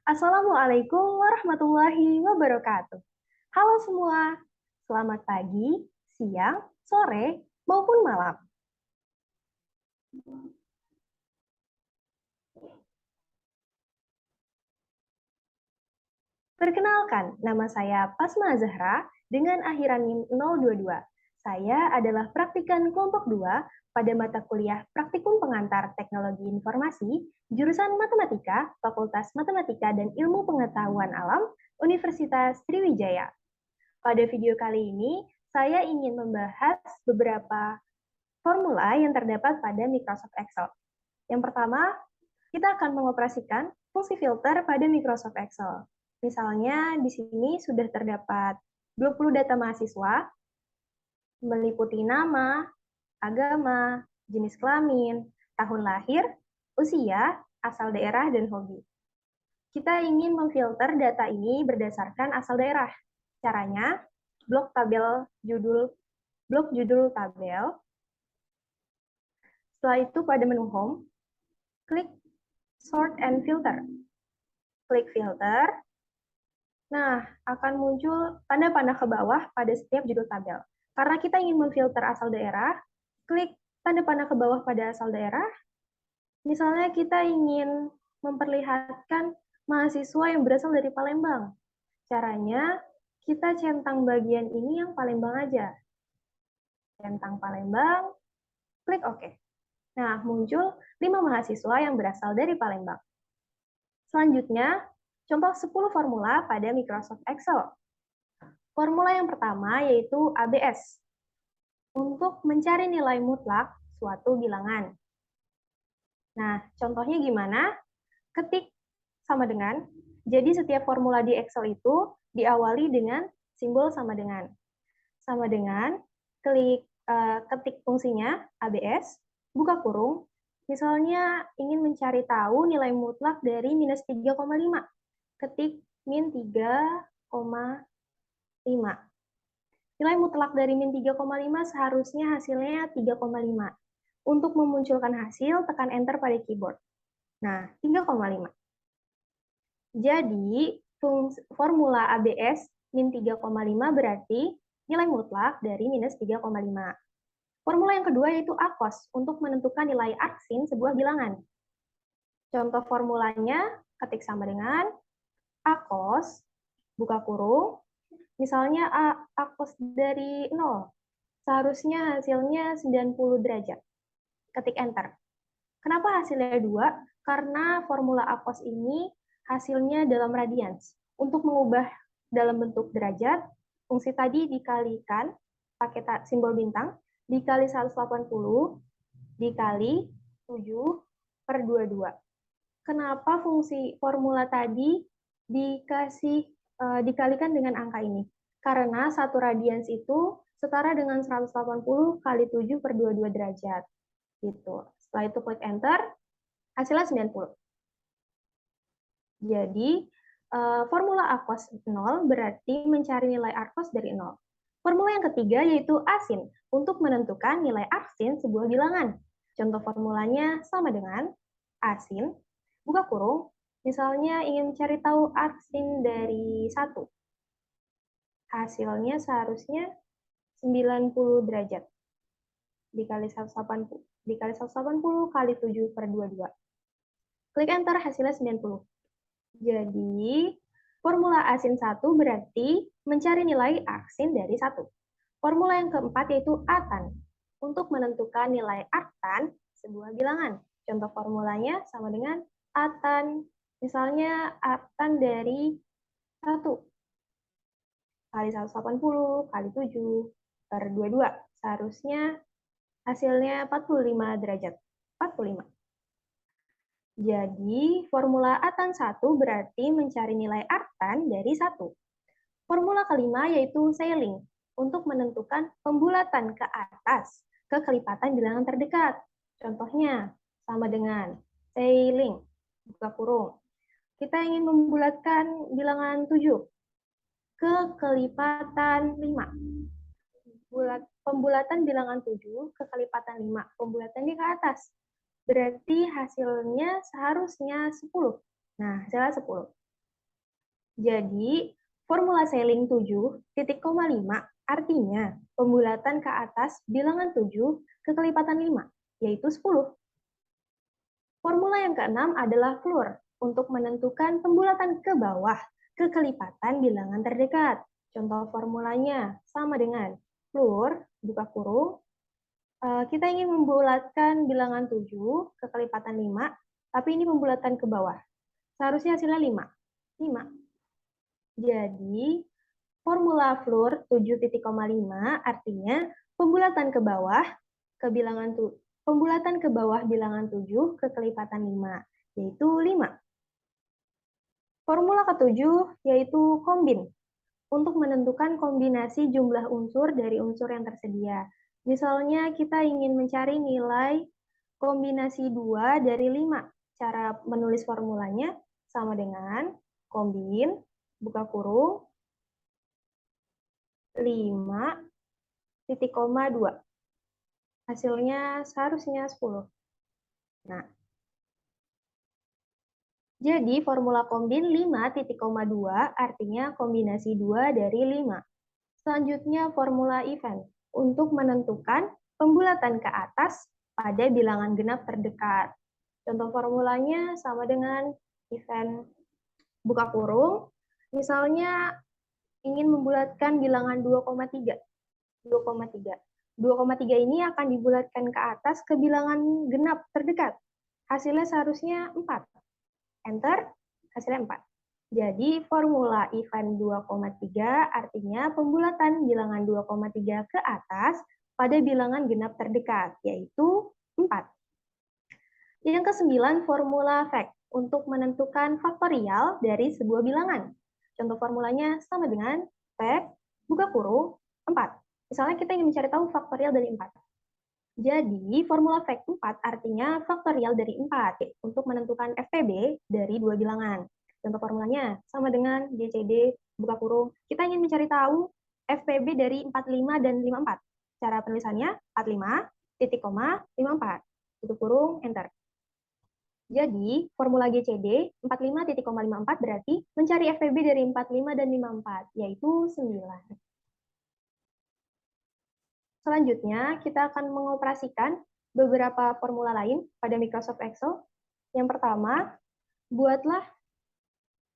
Assalamualaikum warahmatullahi wabarakatuh. Halo semua, selamat pagi, siang, sore, maupun malam. Perkenalkan, nama saya Pasma Zahra dengan akhiran NIM 022. Saya adalah praktikan kelompok 2 pada mata kuliah Praktikum Pengantar Teknologi Informasi, jurusan Matematika, Fakultas Matematika dan Ilmu Pengetahuan Alam, Universitas Sriwijaya. Pada video kali ini, saya ingin membahas beberapa formula yang terdapat pada Microsoft Excel. Yang pertama, kita akan mengoperasikan fungsi filter pada Microsoft Excel. Misalnya, di sini sudah terdapat 20 data mahasiswa, meliputi nama, agama, jenis kelamin, tahun lahir, usia, asal daerah, dan hobi. Kita ingin memfilter data ini berdasarkan asal daerah. Caranya, blok judul tabel. Setelah itu pada menu Home, klik Sort and Filter. Klik Filter. Nah, akan muncul tanda panah ke bawah pada setiap judul tabel. Karena kita ingin memfilter asal daerah, klik tanda panah ke bawah pada asal daerah. Misalnya kita ingin memperlihatkan mahasiswa yang berasal dari Palembang. Caranya, kita centang bagian ini yang Palembang aja. Centang Palembang, klik OK. Nah, muncul 5 mahasiswa yang berasal dari Palembang. Selanjutnya, contoh 10 formula pada Microsoft Excel. Formula yang pertama yaitu ABS, untuk mencari nilai mutlak suatu bilangan. Nah, contohnya gimana? Ketik sama dengan, jadi setiap formula di Excel itu diawali dengan simbol sama dengan. Sama dengan, ketik fungsinya ABS, buka kurung, misalnya ingin mencari tahu nilai mutlak dari minus 3,5. Ketik min 3,5. Nilai mutlak dari min 3,5 seharusnya hasilnya 3,5. Untuk memunculkan hasil, tekan Enter pada keyboard. Nah, 3,5. Jadi, formula ABS min 3,5 berarti nilai mutlak dari minus 3,5. Formula yang kedua yaitu ACOS, untuk menentukan nilai arksin sebuah bilangan. Contoh formulanya, ketik sama dengan ACOS, buka kurung, misalnya ACOS dari 0, seharusnya hasilnya 90 derajat. Ketik Enter. Kenapa hasilnya 2? Karena formula ACOS ini hasilnya dalam radians. Untuk mengubah dalam bentuk derajat, fungsi tadi dikalikan pakai simbol bintang, dikali 180, dikali 7 per 22. Kenapa fungsi formula tadi dikalikan dengan angka ini? Karena satu radians itu setara dengan 180 kali 7 per 22 derajat. Gitu. Setelah itu klik Enter, hasilnya 90. Jadi, formula ACOS 0 berarti mencari nilai ARCOS dari 0. Formula yang ketiga yaitu ASIN, untuk menentukan nilai arksin sebuah bilangan. Contoh formulanya sama dengan ASIN, buka kurung, misalnya ingin cari tahu arksin dari 1. Hasilnya seharusnya 90 derajat. Dikali 180, kali 7 per 22. Klik Enter, hasilnya 90. Jadi, formula ASIN 1 berarti mencari nilai arksin dari 1. Formula yang keempat yaitu ATAN, untuk menentukan nilai artan sebuah bilangan. Contoh formulanya sama dengan ATAN, misalnya artan dari 1 kali 180 kali 7 per 22. Seharusnya hasilnya 45 derajat. 45. Jadi, formula ATAN 1 berarti mencari nilai artan dari 1. Formula kelima yaitu sailing, untuk menentukan pembulatan ke atas ke kelipatan bilangan terdekat. Contohnya, sama dengan sailing, buka kurung. Kita ingin membulatkan bilangan 7 ke kelipatan 5. Pembulatan bilangan 7 ke kelipatan 5. Pembulatannya ke atas. Berarti hasilnya seharusnya 10. Nah, hasilnya 10. Jadi, formula Selling 7,5 artinya pembulatan ke atas bilangan 7 ke kelipatan 5, yaitu 10. Formula yang keenam adalah floor, untuk menentukan pembulatan ke bawah ke kelipatan bilangan terdekat. Contoh formulanya sama dengan floor, buka kurung, kita ingin membulatkan bilangan 7 ke kelipatan 5, tapi ini pembulatan ke bawah. Seharusnya hasilnya 5. Jadi, formula floor 7,5 artinya pembulatan ke bawah ke bilangan pembulatan ke bawah bilangan 7 ke kelipatan 5, yaitu 5. Formula ke-7 yaitu kombin, untuk menentukan kombinasi jumlah unsur dari unsur yang tersedia. Misalnya kita ingin mencari nilai kombinasi 2 dari 5. Cara menulis formulanya sama dengan kombin, buka kurung, 5,2. Hasilnya seharusnya 10. Nah, jadi formula kombin 5,2 artinya kombinasi 2 dari 5. Selanjutnya formula event, untuk menentukan pembulatan ke atas pada bilangan genap terdekat. Contoh formulanya sama dengan event buka kurung, misalnya ingin membulatkan bilangan 2,3. 2,3 ini akan dibulatkan ke atas ke bilangan genap terdekat. Hasilnya seharusnya 4. Enter, hasilnya 4. Jadi formula event 2,3 artinya pembulatan bilangan 2,3 ke atas pada bilangan genap terdekat, yaitu 4. Yang ke-9, formula fact, untuk menentukan faktorial dari sebuah bilangan. Contoh formulanya sama dengan fact, buka kurung, 4. Misalnya kita ingin mencari tahu faktorial dari 4. Jadi, formula fact 4 artinya faktorial dari 4 untuk menentukan FPB dari dua bilangan. Contoh formulanya sama dengan GCD, buka kurung. Kita ingin mencari tahu FPB dari 45 dan 54. Cara penulisannya 45, titik koma, 54. Tutup kurung, enter. Jadi, formula GCD 45,54 berarti mencari FPB dari 45 dan 54, yaitu 9. Selanjutnya, kita akan mengoperasikan beberapa formula lain pada Microsoft Excel. Yang pertama, buatlah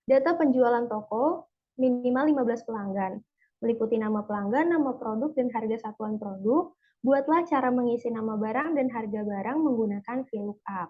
data penjualan toko minimal 15 pelanggan. Meliputi nama pelanggan, nama produk, dan harga satuan produk. Buatlah cara mengisi nama barang dan harga barang menggunakan VLOOKUP.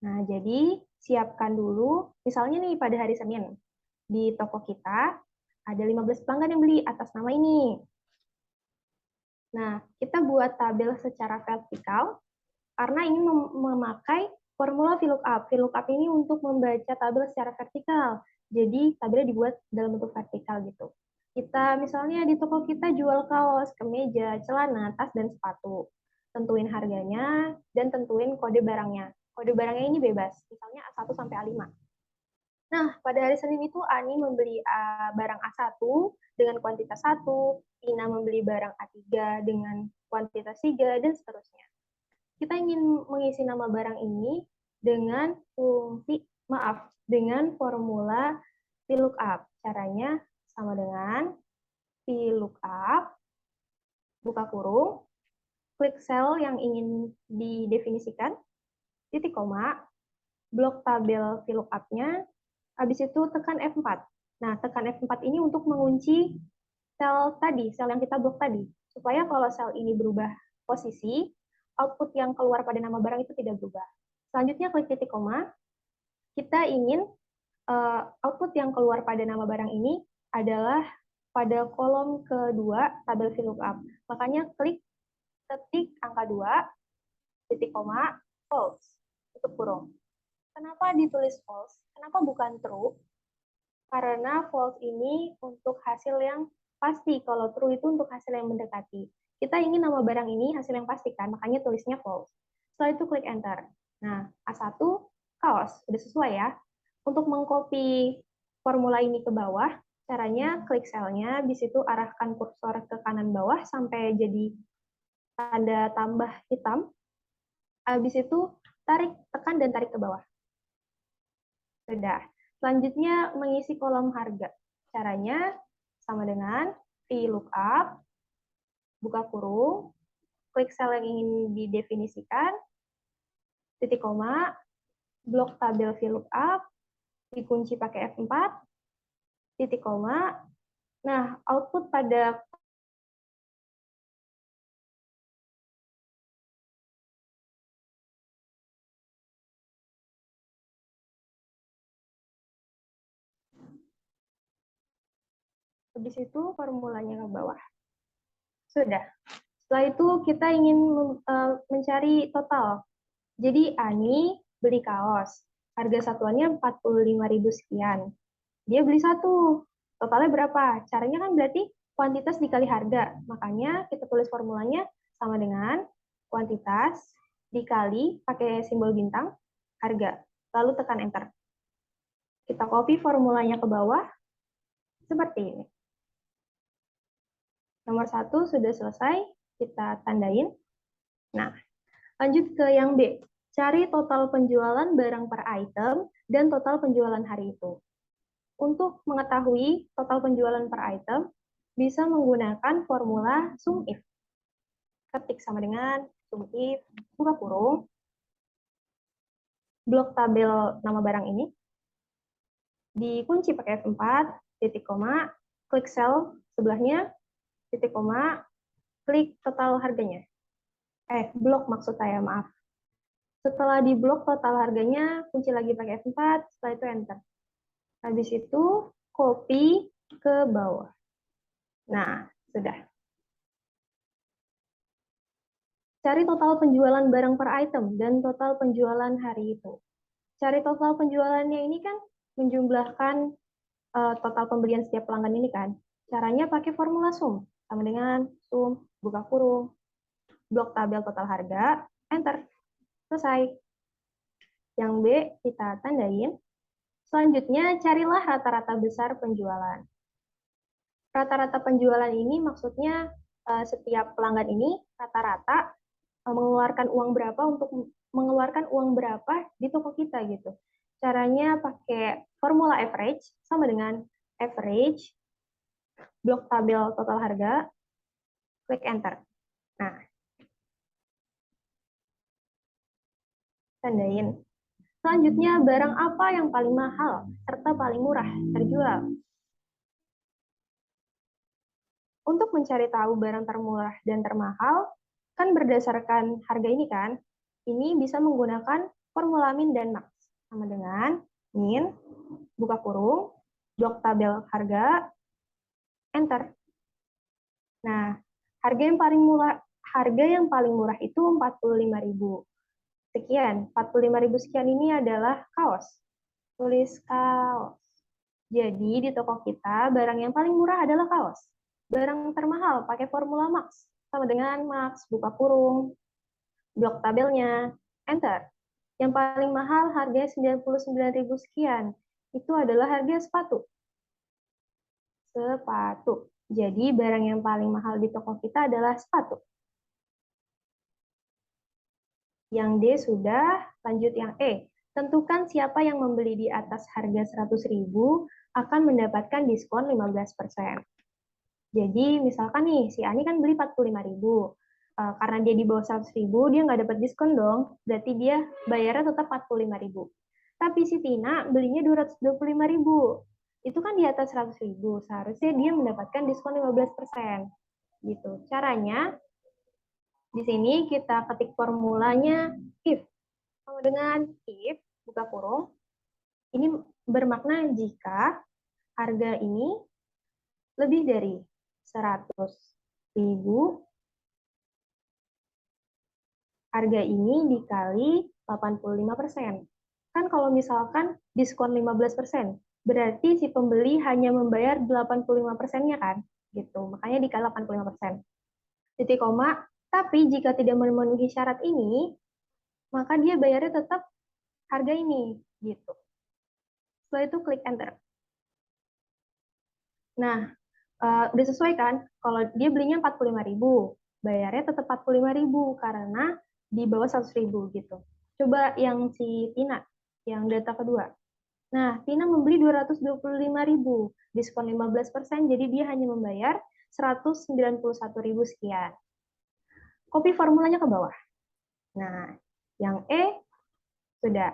Nah, jadi siapkan dulu, misalnya nih pada hari Senin, di toko kita ada 15 pelanggan yang beli atas nama ini. Nah, kita buat tabel secara vertikal karena ingin memakai formula VLOOKUP. VLOOKUP ini untuk membaca tabel secara vertikal. Jadi, tabelnya dibuat dalam bentuk vertikal gitu. Kita misalnya di toko kita jual kaos, kemeja, celana, tas, dan sepatu. Tentuin harganya dan tentuin kode barangnya. Kode barangnya ini bebas, misalnya A1 sampai A5. Nah, pada hari Senin itu Ani membeli barang A1 dengan kuantitas 1, Ina membeli barang A3 dengan kuantitas 3, dan seterusnya. Kita ingin mengisi nama barang ini dengan dengan formula VLOOKUP. Caranya sama dengan VLOOKUP, buka kurung, klik sel yang ingin didefinisikan, titik koma, blok tabel VLOOKUP-nya, habis itu tekan F4. Nah, tekan F4 ini untuk mengunci sel tadi, sel yang kita blok tadi. Supaya kalau sel ini berubah posisi, output yang keluar pada nama barang itu tidak berubah. Selanjutnya klik titik koma. Kita ingin output yang keluar pada nama barang ini adalah pada kolom kedua tabel VLOOKUP. Makanya klik ketik angka 2, titik koma, false, tutup kurung. Kenapa ditulis false? Kenapa bukan true? Karena false ini untuk hasil yang pasti, kalau true itu untuk hasil yang mendekati. Kita ingin nama barang ini hasil yang pasti kan, makanya tulisnya false. Setelah itu klik enter. Nah, A1, kaos, udah sesuai ya. Untuk mengcopy formula ini ke bawah, caranya klik selnya, habis itu arahkan kursor ke kanan bawah sampai jadi tanda tambah hitam. Habis itu tarik, tekan dan tarik ke bawah. Sudah. Selanjutnya mengisi kolom harga. Caranya sama dengan VLOOKUP, buka kurung, klik sel yang ingin didefinisikan, titik koma, blok tabel VLOOKUP, dikunci pakai F4, titik koma. Nah, output pada habis itu formulanya ke bawah. Sudah. Setelah itu kita ingin mencari total. Jadi Ani beli kaos. Harga satuannya 45.000 sekian. Dia beli satu. Totalnya berapa? Caranya kan berarti kuantitas dikali harga. Makanya kita tulis formulanya sama dengan kuantitas dikali pakai simbol bintang harga. Lalu tekan enter. Kita copy formulanya ke bawah seperti ini. Nomor 1 sudah selesai, kita tandain. Nah, lanjut ke yang B. Cari total penjualan barang per item dan total penjualan hari itu. Untuk mengetahui total penjualan per item, bisa menggunakan formula sum if. Ketik sama dengan sum if, buka kurung, blok tabel nama barang ini, dikunci pakai F4, titik koma, klik sel sebelahnya, titik koma, klik total harganya. Blok maksud saya, maaf. Setelah di blok total harganya, kunci lagi pakai F4, setelah itu enter. Habis itu, copy ke bawah. Nah, sudah. Cari total penjualan barang per item dan total penjualan hari itu. Cari total penjualannya ini kan menjumlahkan total pembelian setiap pelanggan ini kan. Caranya pakai formula sum. Sama dengan sum, buka kurung, blok tabel total harga, enter. Selesai. Yang B kita tandain. Selanjutnya, carilah rata-rata besar penjualan. Rata-rata penjualan ini maksudnya setiap pelanggan ini rata-rata mengeluarkan uang berapa untuk mengeluarkan uang berapa di toko kita gitu. Caranya pakai formula average sama dengan average, blok tabel total harga, klik enter. Nah, tandain. Selanjutnya, barang apa yang paling mahal serta paling murah terjual? Untuk mencari tahu barang termurah dan termahal, kan berdasarkan harga ini kan, ini bisa menggunakan formula min dan max. Sama dengan min, buka kurung, blok tabel harga, enter. Nah, harga yang paling murah itu 45.000. Sekian, 45.000 sekian ini adalah kaos. Tulis kaos. Jadi di toko kita barang yang paling murah adalah kaos. Barang termahal pakai formula max. Sama dengan max, buka kurung, blok tabelnya, enter. Yang paling mahal harganya 99.000 sekian. Itu adalah harga sepatu. Sepatu. Jadi barang yang paling mahal di toko kita adalah sepatu. Yang D sudah, lanjut yang E. Tentukan siapa yang membeli di atas harga 100.000 akan mendapatkan diskon 15%. Jadi misalkan nih, si Ani kan beli 45.000. Karena dia di bawah 100.000, dia nggak dapat diskon dong. Berarti dia bayarnya tetap 45.000. Tapi si Tina belinya 225.000. Itu kan di atas 100.000. Seharusnya dia mendapatkan diskon 15%. Gitu. Caranya, di sini kita ketik formulanya if. Sama dengan if, buka kurung, ini bermakna jika harga ini lebih dari 100.000, harga ini dikali 85%. Kan kalau misalkan diskon 15%, berarti si pembeli hanya membayar 85%-nya kan? Gitu. Makanya dikali 85%. Titik koma, tapi jika tidak memenuhi syarat ini, maka dia bayarnya tetap harga ini, gitu. Setelah itu klik enter. Nah, udah sesuai kan? Kalau dia belinya 45.000, bayarnya tetap 45.000 karena di bawah 100.000 gitu. Coba yang si Tina, yang data kedua. Nah, Tina membeli 225.000, diskon 15%, jadi dia hanya membayar 191.000 sekian. Copy formulanya ke bawah. Nah, yang E sudah.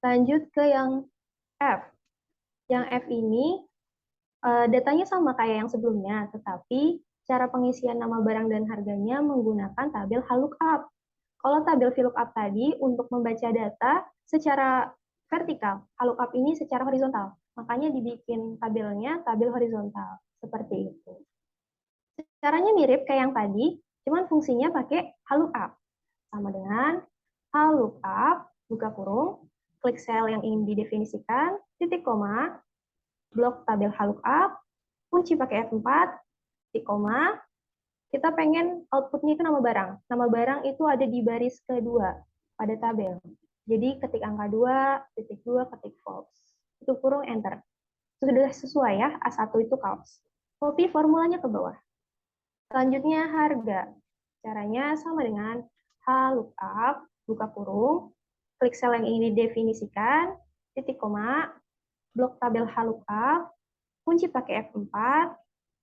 Lanjut ke yang F. Yang F ini datanya sama kayak yang sebelumnya, tetapi cara pengisian nama barang dan harganya menggunakan tabel VLOOKUP. Kalau tabel VLOOKUP tadi untuk membaca data secara vertikal, VLOOKUP ini secara horizontal. Makanya dibikin tabelnya tabel horizontal, seperti itu. Caranya mirip kayak yang tadi, cuman fungsinya pakai VLOOKUP. Sama dengan VLOOKUP, buka kurung, klik sel yang ingin didefinisikan, titik koma, blok tabel VLOOKUP, kunci pakai F4, titik koma, kita pengen outputnya itu nama barang. Nama barang itu ada di baris kedua pada tabel. Jadi ketik angka 2, titik 2, ketik false. Tutup kurung, enter. Sudah sesuai ya, A1 itu false. Copy formulanya ke bawah. Selanjutnya harga. Caranya sama dengan VLOOKUP, buka kurung, klik sel yang ingin didefinisikan, titik koma, blok tabel VLOOKUP, kunci pakai F4,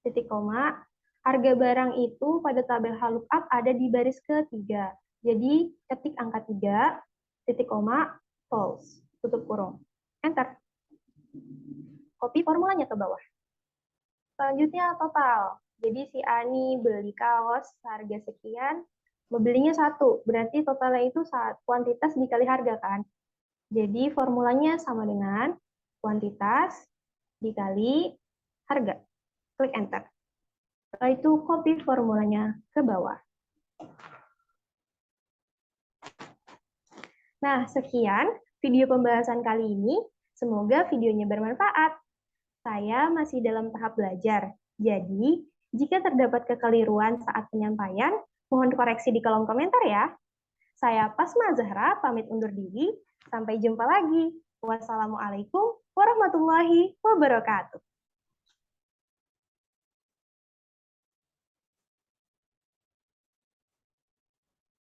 titik koma, harga barang itu pada tabel VLOOKUP ada di baris ketiga. Jadi ketik angka 3, titik koma, false, tutup kurung. Enter. Copy formulanya ke bawah. Selanjutnya total. Jadi si Ani beli kaos harga sekian, membelinya 1. Berarti totalnya itu kuantitas dikali harga kan? Jadi formulanya sama dengan kuantitas dikali harga. Klik enter. Setelah itu copy formulanya ke bawah. Nah, sekian video pembahasan kali ini. Semoga videonya bermanfaat. Saya masih dalam tahap belajar. Jadi, jika terdapat kekeliruan saat penyampaian, mohon koreksi di kolom komentar ya. Saya Pasma Zahra, pamit undur diri. Sampai jumpa lagi. Wassalamualaikum warahmatullahi wabarakatuh.